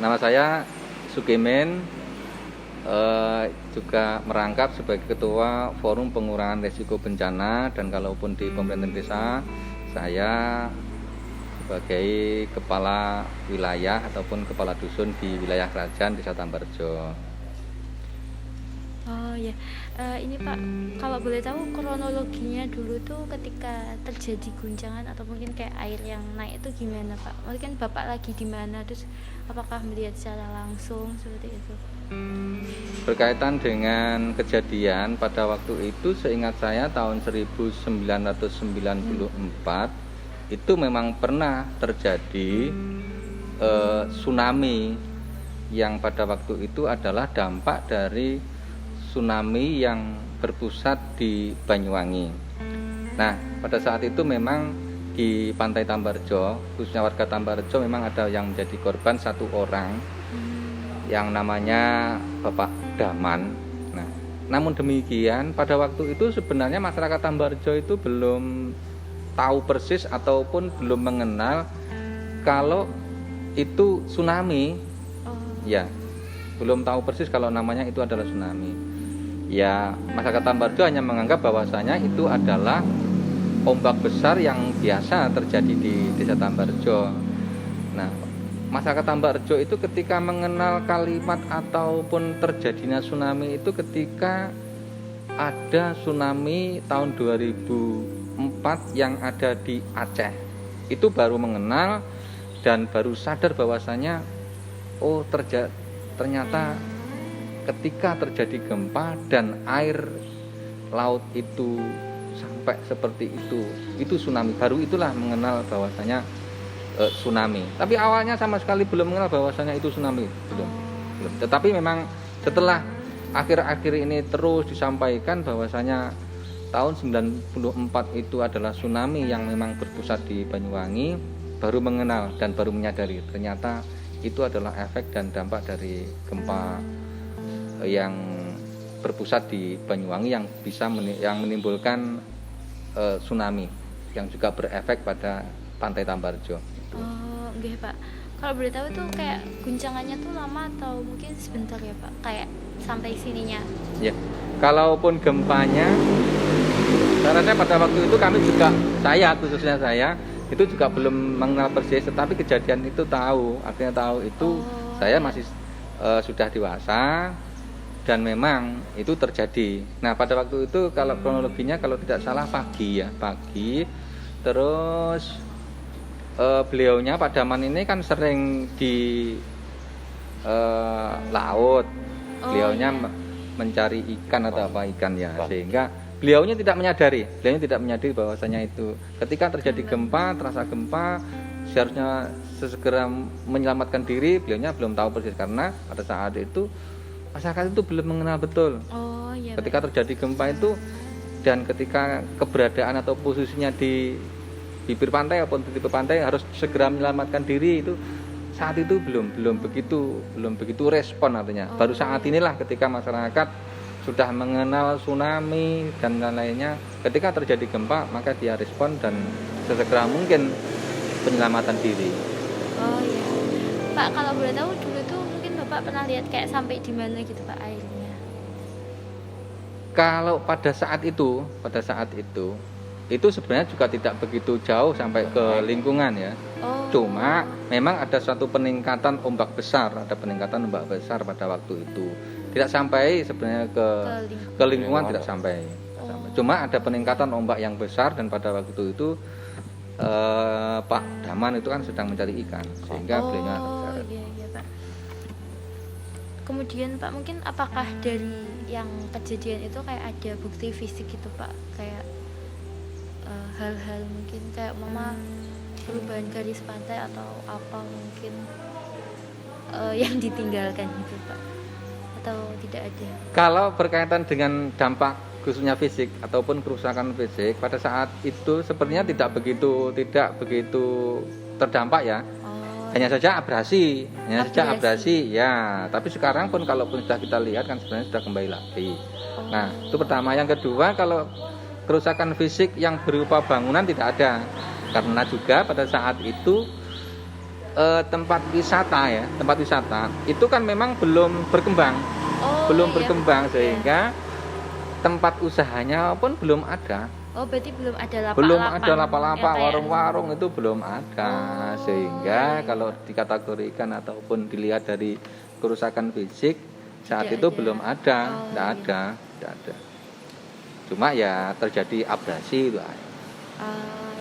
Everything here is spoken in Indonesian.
Nama saya Sukemen, juga merangkap sebagai Ketua Forum Pengurangan Risiko Bencana, dan kalaupun di pemerintahan desa, saya sebagai Kepala Wilayah ataupun Kepala Dusun di wilayah Kerajaan Desa Tambarjo. Oh ya, ini Pak, kalau boleh tahu kronologinya dulu tuh ketika terjadi guncangan atau mungkin kayak air yang naik itu gimana Pak? Mungkin Bapak lagi di mana, terus apakah melihat secara langsung seperti itu? Berkaitan dengan kejadian pada waktu itu, seingat saya tahun 1994 itu memang pernah terjadi tsunami, yang pada waktu itu adalah dampak dari tsunami yang berpusat di Banyuwangi. Nah, pada saat itu memang di Pantai Tambarjo, khususnya warga Tambarjo, memang ada yang menjadi korban, satu orang yang namanya Bapak Daman. Nah, namun demikian pada waktu itu sebenarnya masyarakat Tambarjo itu belum tahu persis ataupun belum mengenal kalau itu tsunami. Oh, Ya, belum tahu persis kalau namanya itu adalah tsunami. Ya, masyarakat Tambarjo hanya menganggap bahwasanya itu adalah ombak besar yang biasa terjadi di Desa Tambarjo. Nah, masyarakat Tambarjo itu ketika mengenal kalimat ataupun terjadinya tsunami itu ketika ada tsunami tahun 2004 yang ada di Aceh. Itu baru mengenal dan baru sadar bahwasanya ternyata ketika terjadi gempa dan air laut itu sampai seperti itu tsunami. Baru itulah mengenal bahwasanya tsunami. Tapi awalnya sama sekali belum mengenal bahwasanya itu tsunami, belum. Tetapi memang setelah akhir-akhir ini terus disampaikan bahwasanya tahun 94 itu adalah tsunami yang memang berpusat di Banyuwangi, baru mengenal dan baru menyadari ternyata itu adalah efek dan dampak dari gempa yang berpusat di Banyuwangi yang bisa menimbulkan tsunami yang juga berefek pada Pantai Tambarjo. oh, enggak Pak. Kalau boleh tahu tuh kayak guncangannya tuh lama atau mungkin sebentar ya Pak? Kayak sampai sininya. Ya, kalaupun gempanya, karena pada waktu itu kami juga, khususnya saya itu juga belum mengenal persis, tetapi kejadian itu akhirnya tahu itu. Oh, Saya iya. masih sudah dewasa dan memang itu terjadi. Nah, pada waktu itu kalau kronologinya kalau tidak salah pagi, terus beliaunya Pak Daman ini kan sering di laut. Oh, Beliaunya iya. mencari ikan atau apa ikan ya, sehingga beliaunya tidak menyadari bahwasanya itu ketika terjadi gempa, terasa gempa, seharusnya sesegera menyelamatkan diri. Beliaunya belum tahu persis karena pada saat itu masyarakat itu belum mengenal betul Oh, iya Pak. ketika terjadi gempa itu, dan ketika keberadaan atau posisinya di bibir pantai ataupun di tepi pantai harus segera menyelamatkan diri. Itu saat itu belum begitu respon, artinya baru saat inilah ketika masyarakat sudah mengenal tsunami dan lain-lainnya, ketika terjadi gempa maka dia respon dan sesegera mungkin penyelamatan diri. Oh iya. Pak, kalau boleh tahu dulu tuh mungkin Bapak pernah lihat kayak sampai di mana gitu Pak airnya? Kalau pada saat itu sebenarnya juga tidak begitu jauh sampai ke lingkungan ya. Oh. Cuma memang ada suatu peningkatan ombak besar pada waktu itu. Tidak sampai sebenarnya ke lingkungan, tidak sampai. Cuma ada peningkatan ombak yang besar, dan pada waktu itu Pak Daman itu kan sedang mencari ikan sehingga beliaunya terseret. Iya iya Pak. Kemudian Pak, mungkin apakah dari yang kejadian itu kayak ada bukti fisik gitu Pak, kayak hal-hal mungkin kayak mama perubahan garis pantai atau apa mungkin yang ditinggalkan gitu Pak, atau tidak ada? Kalau berkaitan dengan dampak khususnya fisik ataupun kerusakan fisik, pada saat itu sepertinya tidak begitu terdampak ya. Oh, Hanya saja abrasi ya. Tapi sekarang pun kalaupun sudah kita lihat kan sebenarnya sudah kembali lagi. Nah, itu pertama. Yang kedua, kalau kerusakan fisik yang berupa bangunan tidak ada, karena juga pada saat itu tempat wisata ya, tempat wisata itu kan memang belum berkembang, Oh, belum iya, berkembang betul, ya. sehingga tempat usahanya pun belum ada. Oh, berarti belum ada Belum lapak-lapak ada lapak-lapak, yang kayak- warung-warung itu belum ada. Oh, Sehingga iya. kalau dikategorikan ataupun dilihat dari kerusakan fisik saat Tidak itu ada. belum ada, Oh, tidak iya. ada, tidak ada. Cuma ya terjadi abrasi itu aja. Ah,